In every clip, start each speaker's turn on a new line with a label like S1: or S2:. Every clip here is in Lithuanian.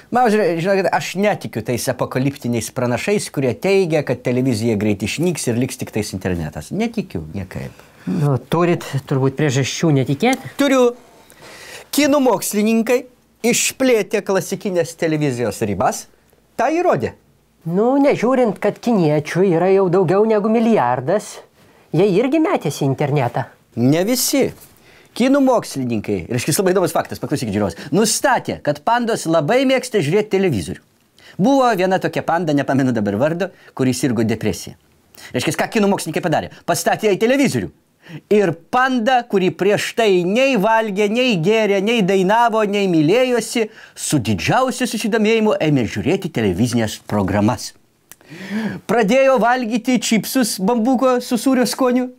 S1: Mauzeri, žinokit, aš netikiu tais apokaliptiniais pranašais, kurie teigia, kad televizija greit išnyks ir liks tik tais internetas. Netikiu niekaip.
S2: Nu, turit turbūt priežasčių netikėti?
S1: Turiu. Kinų mokslininkai išplėtė klasikinės televizijos ribas. Tai įrodė.
S2: Nu, nežiūrint, kad kiniečių yra jau daugiau negu milijardas, jie irgi metėsi į internetą.
S1: Ne visi. Kinų mokslininkai, ir šis labai įdomus faktas, paklausykit žiūros, nustatė, kad pandos labai mėgsta žiūrėti televizorių. Buvo viena tokia panda, nepamenu dabar vardo, kuris sirgo depresija. Reiškia, ką kinų mokslininkai padarė? Pastatė į televizorių. Ir panda, kuri prieš tai nei valgė, nei gėrė, nei dainavo, nei mylėjosi, su didžiausiu susidomėjimu ėmė žiūrėti televizinės programas. Pradėjo valgyti čipsus bambuko su sūrio skoniu.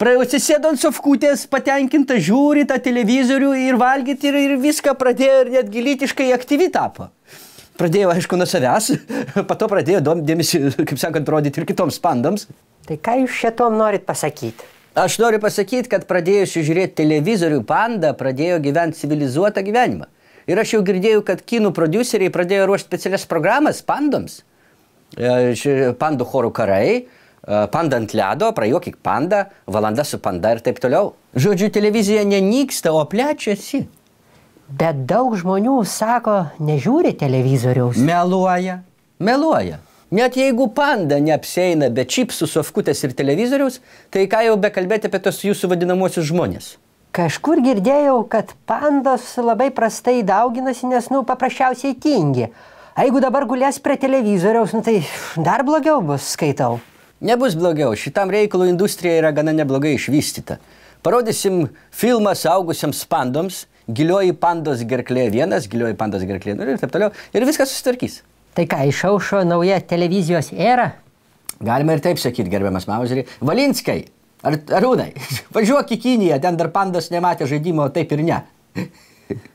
S1: Atsisėdo ant sofkutės, patenkinta, žiūri tą televizorių ir valgyti ir viską pradėjo ir netgi lytiškai aktyvi tapo. Pradėjo, aišku, nuo savęs, po to pradėjo dėmesį, kaip sakant, rodyti ir kitoms pandoms.
S2: Tai ką jūs šitom norit pasakyti?
S1: Aš noriu pasakyti, kad pradėjusi žiūrėti televizorių panda pradėjo gyventi civilizuotą gyvenimą. Ir aš jau girdėjau, kad kinų prodiuseriai pradėjo ruošti specialias programas pandoms. Pandų chorų karai. Panda ant ledo, prajuokik panda, valanda su panda ir taip toliau. Žodžiu, televizija nenyksta, o plečiasi.
S2: Bet daug žmonių sako, nežiūri televizoriaus.
S1: Meluoja, meluoja. Net jeigu panda neapsieina be čipsų, sofkutės ir televizoriaus, tai ką jau bekalbėti apie tos jūsų vadinamosius žmonės?
S2: Kažkur girdėjau, kad pandos labai prastai dauginasi, nes, paprasčiausiai tingi. A jeigu dabar gulės prie televizoriaus, tai dar blogiau bus, skaitau.
S1: Nebus blogiau. Šitam reikalų industrija yra gana neblogai išvystyta. Parodysim filmą suaugusiams pandoms, gilioji pandos gerklė 1, gilioji pandos gerklė 0 ir taip toliau. Ir viskas susitvarkys.
S2: Tai ką, išaušo nauja televizijos era?
S1: Galima ir taip sakyti, gerbiamas Mauzeri. Valinskai, Arūnai, važiuok į Kiniją, ten dar pandos nematė žaidimo, taip ir ne.